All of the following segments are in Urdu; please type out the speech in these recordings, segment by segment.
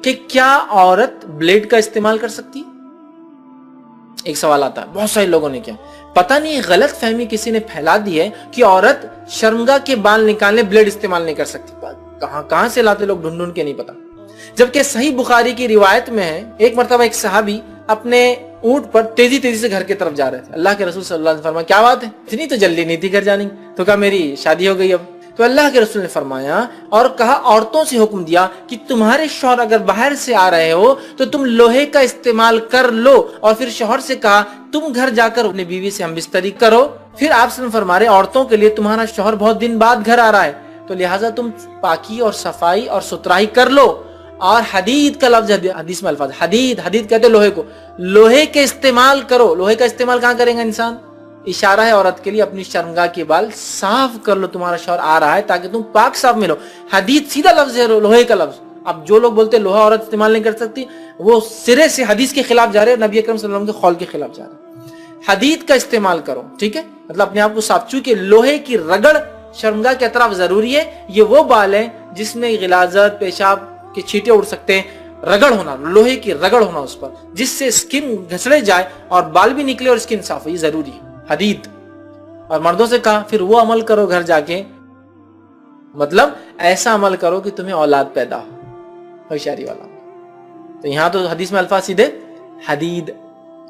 کہ کیا عورت بلیڈ کا استعمال کر سکتی ہے؟ ایک سوال آتا ہے بہت سارے لوگوں نے کیا پتہ نہیں غلط فہمی کسی نے پھیلا دی ہے کہ عورت شرمگاہ کے بال نکالنے بلیڈ استعمال نہیں کر سکتی. کہاں سے لاتے لوگ ڈھونڈ کے نہیں پتا. جبکہ صحیح بخاری کی روایت میں ہے ایک مرتبہ ایک صحابی اپنے اونٹ پر تیزی سے گھر کی طرف جا رہے تھے. اللہ کے رسول صلی اللہ علیہ وسلم فرمایا کیا بات ہے اتنی تو جلدی نہیں تھی گھر جانے کی؟ تو کہا میری شادی ہو گئی اب. تو اللہ کے رسول نے فرمایا اور کہا عورتوں سے حکم دیا کہ تمہارے شوہر اگر باہر سے آ رہے ہو تو تم لوہے کا استعمال کر لو. اور پھر شوہر سے کہا تم گھر جا کر اپنی بیوی سے ہم بستری کرو. پھر آپ سے فرما رہے عورتوں کے لیے تمہارا شوہر بہت دن بعد گھر آ رہا ہے تو لہٰذا تم پاکی اور صفائی اور ستھرائی کر لو. اور حدید کا لفظ حدیث میں الفاظ حدید کہتے لوہے کو, لوہے کے استعمال کرو. لوہے کا استعمال کہاں کریں گا انسان؟ اشارہ ہے عورت کے لیے اپنی شرمگاہ کے بال صاف کر لو, تمہارا شوہر آ رہا ہے تاکہ تم پاک صاف ملو. حدید سیدھا لفظ ہے لوہے کا لفظ. اب جو لوگ بولتے لوہا عورت استعمال نہیں کر سکتی وہ سرے سے حدیث کے خلاف جا رہے ہیں, نبی اکرم صلی اللہ علیہ وسلم کے قول کے خلاف جا رہے ہیں. حدید کا استعمال کرو, ٹھیک ہے, مطلب اپنے آپ کو صاف. چونکہ لوہے کی رگڑ شرمگاہ کے اطراف ضروری ہے. یہ وہ بال ہیں جس میں غلاظت پیشاب کے چھینٹے اڑ سکتے ہیں. رگڑ ہونا, لوہے کی رگڑ ہونا اس پر جس سے سکن گھسڑے جائے اور بال بھی نکلے اور سکن صاف ہو, یہ ضروری ہے حدید. اور مردوں سے کہا پھر وہ عمل کرو گھر جا کے, مطلب ایسا عمل کرو کہ تمہیں اولاد پیدا ہو, ہوشیاری والا. تو یہاں تو حدیث میں الفاظ سیدھے حدید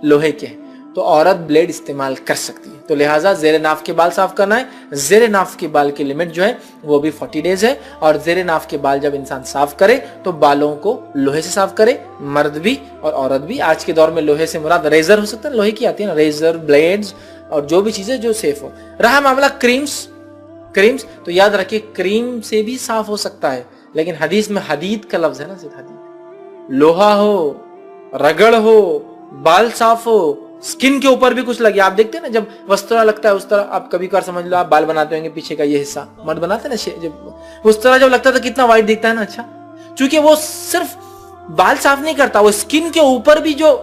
لوہے کے ہیں. تو عورت بلیڈ استعمال کر سکتی ہے. تو لہٰذا زیر ناف کے بال صاف کرنا ہے. زیر ناف کے بال کی لمٹ جو ہے وہ بھی 40 ڈیز ہے. اور زیر ناف کے بال جب انسان صاف کرے تو بالوں کو لوہے سے صاف کرے, مرد بھی اور عورت بھی. آج کے دور میں لوہے سے مراد ریزر ہو سکتا ہے, لوہے کی آتی ہے نا, ریزر, بلیڈز اور جو بھی چیزیں جو سیف ہو. رہا معاملہ کریمز, تو یاد رکھیے کریم سے بھی صاف ہو سکتا ہے, لیکن حدیث میں حدید کا لفظ ہے نا, صرف حدید. لوہا ہو, رگڑ ہو, بال صاف ہو, سکن کے اوپر بھی کچھ لگے. آپ دیکھتے ہیں نا جب وسترا لگتا ہے اس طرح, آپ کبھی کبھار سمجھ لو آپ بال بناتے ہوں گے پیچھے کا یہ حصہ مرد بناتے ہیں نا, جب اس طرح جب لگتا ہے تو کتنا وائٹ دکھتا ہے نا. اچھا چونکہ وہ صرف بال صاف نہیں کرتا, وہ سکن کے اوپر بھی جو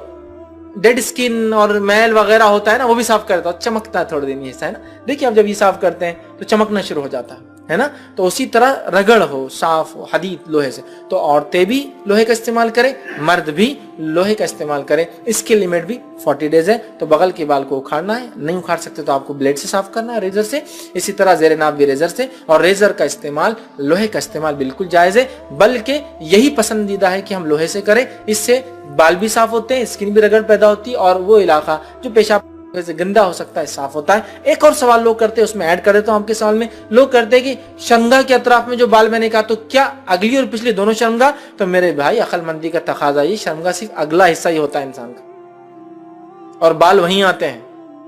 ڈیڈ سکن اور میل وغیرہ ہوتا ہے نا وہ بھی صاف کرتا ہے, چمکتا ہے تھوڑے دن یہ حصہ ہے نا. دیکھیے اب جب یہ صاف کرتے ہیں تو چمکنا شروع ہو جاتا ہے نا. تو اسی طرح رگڑ ہو, صاف ہو, حدید لوہے سے. تو عورتیں بھی لوہے کا استعمال کریں, مرد بھی لوہے کا استعمال کریں. اس کی لمٹ بھی 40 ڈیز ہے. تو بغل کے بال کو اکھاڑنا ہے, نہیں اکھاڑ سکتے تو آپ کو بلیڈ سے صاف کرنا ہے, ریزر سے. اسی طرح زیر ناف بھی ریزر سے, اور ریزر کا استعمال, لوہے کا استعمال بالکل جائز ہے, بلکہ یہی پسندیدہ ہے کہ ہم لوہے سے کریں. اس سے بال بھی صاف ہوتے ہیں, اسکن بھی رگڑ پیدا ہوتی ہے, اور وہ علاقہ جو پیشاب سے گندا ہو سکتا ہے صاف ہوتا ہے. ایک اور سوال لوگ کرتے ہیں, اس میں ایڈ کر دیتا ہوں آپ کے سوال میں. لوگ کرتے ہیں کہ شرمگاہ کے اطراف میں جو بال میں نے کہا تو کیا اگلی اور پچھلی دونوں شرمگاہ؟ تو میرے بھائی عقل مندی کا تقاضا یہ, شرمگاہ صرف اگلا حصہ ہی ہوتا ہے انسان کا, اور بال وہیں آتے ہیں.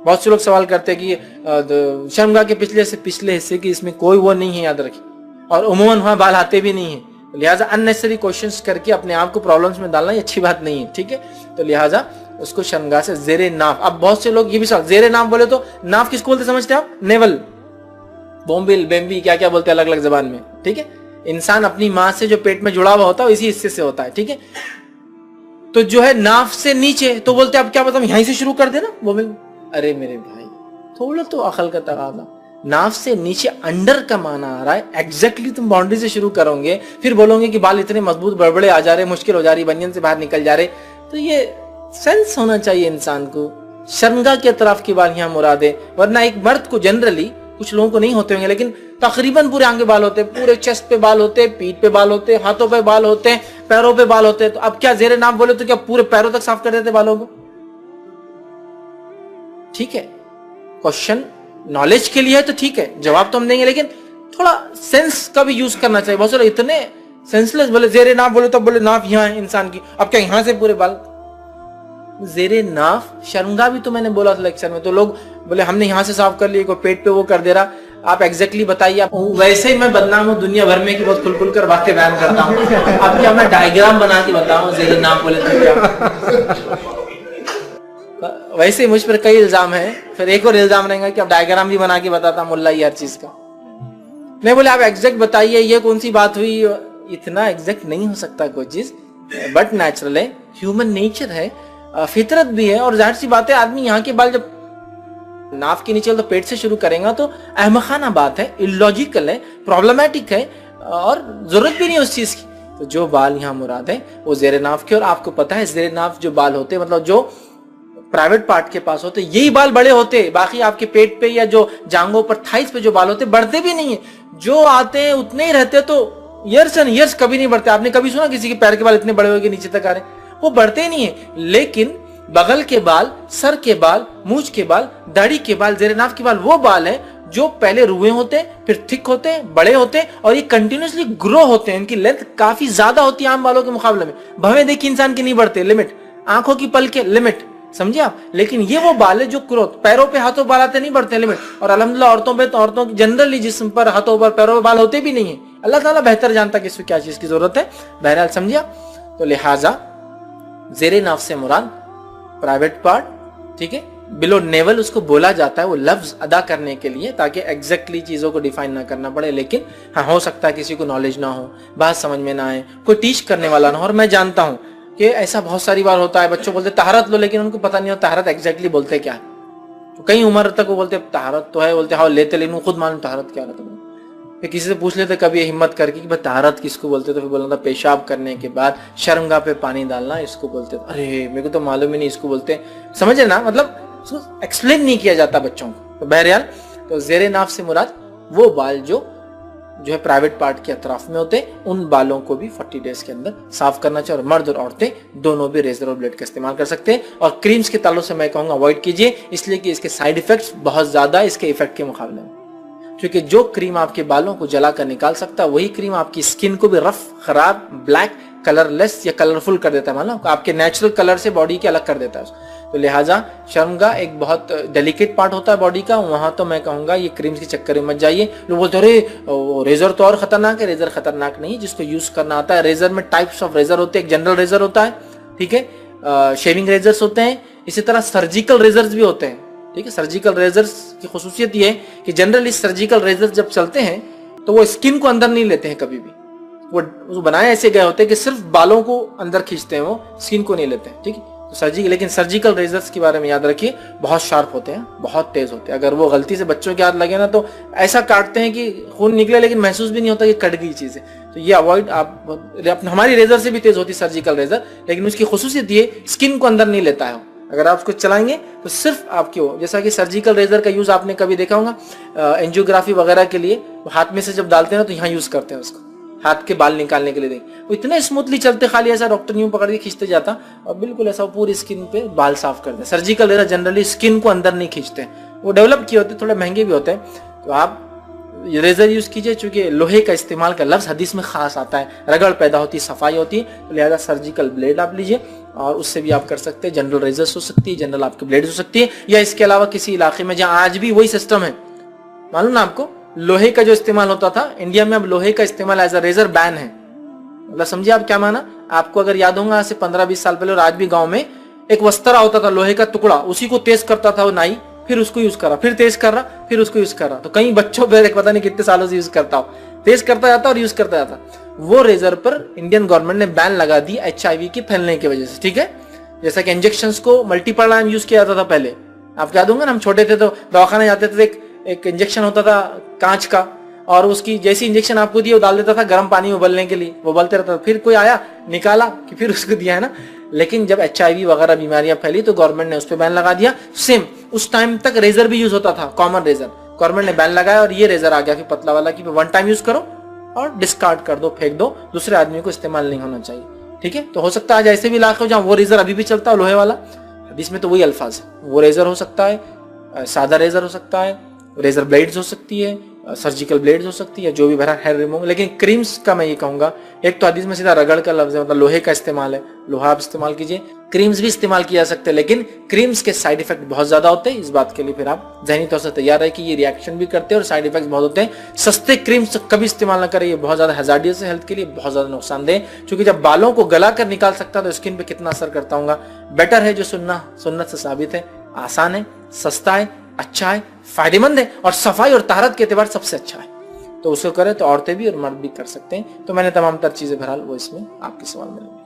بہت سے لوگ سوال کرتے ہیں کہ شرمگاہ کے پچھلے سے پچھلے حصے کی اس میں کوئی وہ نہیں ہے, یاد رکھیں, اور عموماً وہاں بال آتے بھی نہیں ہیں. لہٰذا اننیسری کوشچنس کر کے اپنے آپ کو پرابلمس میں ڈالنا یہ اچھی بات نہیں ہے, ٹھیک ہے. تو لہٰذا اس کو شرمگاہ سے زیر ناف. اب بہت سے لوگ یہ بھی سوال, زیر ناف بولے تو ناف کس کو بولتے سمجھتے ہیں آپ؟ نیول, بومبل, بیمبی, کیا کیا بولتے ہیں الگ الگ زبان میں, ٹھیک ہے. انسان اپنی ماں سے جو پیٹ میں جڑا ہوا ہوتا ہے اسی حصے سے ہوتا ہے, ٹھیک ہے. تو جو ہے ناف سے نیچے تو بولتے ہیں اب کیا بتاؤں, یہیں سے شروع کر دینا بومبل. ارے میرے بھائی تھوڑا تو عقل کا تقاضا. ناف سے نیچے انڈر کا معنی آ رہا ہے, ایگزیکٹلی تم باؤنڈری سے شروع کرو گے, پھر بولو گے کہ بال اتنے مضبوط بڑبڑے آ جا رہے, مشکل ہو جا رہی, بنین سے باہر نکل جا رہے. تو یہ سینس ہونا چاہیے انسان کو, شرمگاہ کے اطراف کی بال یہاں مراد ہے. ورنہ ایک مرد کو جنرلی, کچھ لوگوں کو نہیں ہوتے ہوں گے لیکن تقریباً پورے آنکھ پہ بال ہوتے, پورے چیسٹ پہ بال ہوتے, پیٹھ پہ بال ہوتے, ہاتھوں پہ بال ہوتے, پیروں پہ بال ہوتے. تو اب کیا زیر ناف بولے تو کیا پورے پیروں تک صاف کر دیتے بالوں کو؟ ٹھیک ہے, کوشچن نالج کے لیے ہے تو ٹھیک ہے, جواب تو ہم دیں گے, لیکن تھوڑا سینس کا بھی یوز کرنا چاہیے. بہت سارے اتنے سینسلیس بولے زیر ناف بولے تو بولے ناف یہاں ہے انسان کی, اب کیا یہاں سے پورے بال؟ زیر ناف شرمگاہ بھی تو میں نے بولا تھا لیکچر میں, تو لوگ بولے ہم نے یہاں سے صاف کر لیا, کوئی پیٹ پہ وہ کر دے رہا. آپ ایگزیکٹلی بتائیے. ویسے ہی میں بدنام ہوں دنیا بھر میں کہ بہت کھل کھل کر باتیں بیان کرتا ہوں. اب کیا میں ڈائیگرام بنا کے بتاؤں زیر ناف بولے تو کیا؟ ویسے مجھ پر کئی الزام ہیں, پھر ایک اور الزام رہے گا کہ اب ڈائیگرام بھی بنا کے بتاتا ملا ہی ہر چیز کا. میں بولے آپ ایگزیکٹ بتائیے یہ کون سی بات ہوئی. اتنا ایگزیکٹ نہیں ہو سکتا کوئی چیز, بٹ نیچرل ہے, ہیومن نیچر ہے, فطرت بھی ہے. اور ظاہر سی بات ہے آدمی یہاں کے بال جب ناف کے نیچے تو پیٹ سے شروع کریں گا تو احمقانہ بات ہے, اللاجیکل ہے, پرابلمٹک ہے, اور ضرورت بھی نہیں اس چیز کی. تو جو بال یہاں مراد ہے وہ زیر ناف کے، اور آپ کو پتا ہے زیر ناف جو بال ہوتے مطلب جو پرائیویٹ پارٹ کے پاس ہوتے یہی بال بڑے ہوتے، باقی آپ کے پیٹ پہ یا جو جانگوں پر تھائز پہ جو بال ہوتے بڑھتے بھی نہیں ہیں، جو آتے ہیں اتنے ہی رہتے، تو ایئرس اینڈ ایئرس کبھی نہیں بڑھتے. آپ نے کبھی سنا کسی کے پیر کے بال اتنے بڑے ہوئے کہ نیچے تک آ رہے ہیں؟ وہ بڑھتے ہی نہیں ہیں. لیکن بغل کے بال، سر کے بال، مونچھ کے بال، داڑھی کے بال، زیر ناف کے بال وہ بال ہیں جو پہلے روئے ہوتے ہیں، پھر تھک ہوتے ہیں، بڑے ہوتے ہیں، اور یہ کنٹینیوسلی گرو ہوتے ہیں. ان کی لینتھ کافی زیادہ ہوتی ہے عام بالوں کے مقابلے میں. بھویں دیکھیں انسان کے نہیں بڑھتے، لمٹ. آنکھوں کی پل کے لمٹ، سمجھے آپ. لیکن یہ وہ بال ہے جو گروتھ، پیروں پہ ہاتھوں بال آتے نہیں بڑھتے، لمٹ. اور الحمدللہ عورتوں پہ تو عورتوں کی جنرلی جسم پر ہاتھوں پر پیروں پہ بال ہوتے بھی نہیں ہیں. اللہ تعالیٰ بہتر جانتا کہ اس کو کیا چیز کی ضرورت ہے. بہرحال سمجھے آپ. تو لہٰذا زیر ناف سے مراد پرائیویٹ پارٹ، ٹھیک ہے. بلو نیول اس کو بولا جاتا ہے وہ لفظ ادا کرنے کے لیے تاکہ ایگزیکٹلی چیزوں کو ڈیفائن نہ کرنا پڑے. لیکن ہاں ہو سکتا ہے کسی کو نالج نہ ہو، بات سمجھ میں نہ آئے، کوئی ٹیچ کرنے والا نہ ہو. اور میں جانتا ہوں کہ ایسا بہت ساری بار ہوتا ہے، بچوں بولتے طہارت لو، لیکن ان کو پتہ نہیں ہوتا طہارت ایگزیکٹلی بولتے کیا ہے. تو کئی عمر تک وہ بولتے طہارت تو ہے، بولتے ہاں لیتے، لیکن خود معلوم طہارت کیا رہتا ہے. پھر کسی سے پوچھ لیتے کبھی ہمت کر کے کہ طہارت کس کو بولتے، تو پھر بولنا تھا پیشاب کرنے کے بعد شرمگاہ پہ پانی ڈالنا اس کو بولتے. ارے میرے کو تو معلوم ہی نہیں اس کو بولتے. سمجھے نا، مطلب اس کو ایکسپلین نہیں کیا جاتا بچوں کو. تو بہرحال تو زیر ناف سے مراد وہ بال جو ہے پرائیویٹ پارٹ کے اطراف میں ہوتے، ان بالوں کو بھی 40 ڈیز کے اندر صاف کرنا چاہیے. اور مرد اور عورتیں دونوں بھی ریزر اور بلیڈ کا استعمال کر سکتے ہیں. اور کریمز کے تعلق سے میں کہوں گا اوائڈ کیجیے، اس لیے کہ اس کے سائیڈ ایفیکٹس بہت زیادہ ہے اس کے ایفیکٹ کے مقابلے میں. کیونکہ جو کریم آپ کے بالوں کو جلا کر نکال سکتا ہے وہی کریم آپ کی سکن کو بھی رف، خراب، بلیک، کلر لیس یا کلرفل کر دیتا ہے. مطلب آپ کے نیچرل کلر سے باڈی کے الگ کر دیتا ہے. تو لہٰذا شرمگاہ ایک بہت ڈیلیکیٹ پارٹ ہوتا ہے باڈی کا، وہاں تو میں کہوں گا یہ کریمز کے چکر میں مت جائیے. لوگ بولتے ہیں ارے ریزر تو اور خطرناک ہے. ریزر خطرناک نہیں، جس کو یوز کرنا آتا ہے. ریزر میں ٹائپس آف ریزر ہوتے ہیں. ایک جنرل ریزر ہوتا ہے، ٹھیک ہے، شیونگ ریزرز ہوتے ہیں، اسی طرح سرجیکل ریزرز بھی ہوتے ہیں. ٹھیک ہے، سرجیکل ریزرز کی خصوصیت یہ ہے کہ جنرلی سرجیکل ریزرز جب چلتے ہیں تو وہ اسکن کو اندر نہیں لیتے ہیں کبھی بھی. وہ بنائے ایسے گئے ہوتے ہیں کہ صرف بالوں کو اندر کھینچتے ہیں، وہ اسکن کو نہیں لیتے ہیں. ٹھیک ہے، لیکن سرجیکل ریزرز کے بارے میں یاد رکھیے بہت شارپ ہوتے ہیں، بہت تیز ہوتے ہیں. اگر وہ غلطی سے بچوں کے ہاتھ لگے نا تو ایسا کاٹتے ہیں کہ خون نکلے لیکن محسوس بھی نہیں ہوتا کہ کٹ گئی چیزیں. تو یہ اوائڈ آپ. ہماری ریزر سے بھی تیز ہوتی سرجیکل ریزر، لیکن اس کی خصوصیت یہ اسکن کو اندر نہیں لیتا ہے. اگر آپ اس کو چلائیں گے تو صرف آپ کی ہو، جیسا کہ سرجیکل ریزر کا یوز آپ نے کبھی دیکھا ہوگا اینجیوگرافی وغیرہ کے لیے، ہاتھ میں سے جب ڈالتے ہیں تو یہاں یوز کرتے ہیں اس کو، ہاتھ کے بال نکالنے کے لیے. دیکھیں وہ اتنے اسموتھلی چلتے، خالی ایسا ڈاکٹر یوں پکڑ کے کھینچتے جاتا اور بالکل ایسا پوری اسکن پہ بال صاف کرتے ہیں. سرجیکل ریزر جنرلی اسکن کو اندر نہیں کھینچتے، وہ ڈیولپ کیے ہوتے، تھوڑے مہنگے بھی ہوتے ہیں. تو آپ ریزر یوز کیجئے، چونکہ لوہے کا استعمال کا لفظ حدیث میں خاص آتا ہے، رگڑ پیدا ہوتی ہے، صفائی ہوتی ہے. تو لہٰذا سرجیکل بلیڈ آپ لیجئے، اور اس سے بھی آپ کر سکتے ہیں. جنرل ریزرز ہو سکتی ہے، جنرل آپ کی بلیڈز ہو سکتی ہے، یا اس کے علاوہ کسی علاقے میں جہاں آج بھی وہی سسٹم ہے. معلوم نا آپ کو لوہے کا جو استعمال ہوتا تھا انڈیا میں، اب لوہے کا استعمال ایز اے ریزر بین ہے. مطلب سمجھے آپ کیا مانا. آپ کو اگر یاد ہوگا آج سے 15-20 سال پہلے، اور آج بھی گاؤں میں ایک وسترا ہوتا تھا لوہے کا ٹکڑا، اسی کو تیز کرتا تھا وہ نائی، پھر اس کو یوز کر رہا، پھر تیز کر رہا، پھر اس کو یوز کر رہا. تو کئی بچوں پہ پتہ نہیں کتنے سالوں سے یوز کرتا ہو، تیز کرتا جاتا اور یوز کرتا جاتا. وہ ریزر پر انڈین گورنمنٹ نے بین لگا دی HIV کے پھیلنے کی وجہ سے. ٹھیک ہے، جیسا کہ انجیکشنز کو ملٹیپل ٹائم یوز کیا جاتا تھا پہلے. آپ یاد ہوگا نا، ہم چھوٹے تھے تو دواخانے جاتے تھے، ایک انجیکشن ہوتا تھا کانچ کا، اور اس کی جیسی انجیکشن آپ کو دی وہ ڈال دیتا تھا گرم پانی ابلنے کے لیے، وہ ابلتے رہتا تھا، پھر کوئی آیا نکالا کہ پھر اس کو دیا ہے نا. لیکن جب HIV وغیرہ بیماریاں پھیلی تو گورنمنٹ نے اس پہ بین لگا دیا. سیم اس ٹائم تک ریزر بھی یوز ہوتا تھا، کامن ریزر، گورنمنٹ نے بین لگایا اور یہ ریزر آ گیا پھر پتلا والا کہ ون ٹائم یوز کرو اور ڈسکارڈ کر دو، پھینک دو، دوسرے آدمی کو استعمال نہیں ہونا چاہیے. ٹھیک ہے، تو ہو سکتا ہے آج ایسے بھی علاقے ہو جہاں وہ ریزر ابھی بھی چلتا ہے لوہے والا. حدیث میں تو وہی الفاظ ہے، وہ ریزر ہو سکتا ہے، سادہ ریزر ہو سکتا ہے، ریزر بلیڈز ہو سکتی ہے، سرجیکل بلیڈز ہو سکتی ہے، جو بھی بہرحال ہیئر ریموو. لیکن کریمز کا میں یہ کہوں گا، ایک تو حدیث میں سیدھا رگڑ کا لفظ ہے، مطلب لوہے کا استعمال ہے، لوہا آپ استعمال کیجئے. کریمز بھی استعمال کیا جا سکتے ہیں، لیکن کریمز کے سائیڈ ایفیکٹ بہت زیادہ ہوتے ہیں. اس بات کے لیے پھر آپ ذہنی طور سے تیار رہے کہ یہ ریئیکشن بھی کرتے ہیں اور سائیڈ ایفیکٹس بہت ہوتے ہیں. سستے کریمز کبھی استعمال نہ کریں، یہ بہت زیادہ ہیزارڈیس ہے ہیلتھ کے لیے، بہت زیادہ نقصان دہ. چونکہ جب بالوں کو گلا کر نکال سکتا تو اسکن پہ کتنا اثر کرتا ہوگا. بیٹر ہے جو سنت سے ثابت ہے، آسان ہے، سستا ہے، اچھا ہے، فائدہ مند ہے، اور صفائی اور طہارت کے اعتبار سب سے اچھا ہے. تو اس کو کریں تو عورتیں بھی اور مرد بھی کر سکتے ہیں. تو میں نے تمام تر چیزیں بہرحال وہ اس میں آپ کے سوال میں لیں گے.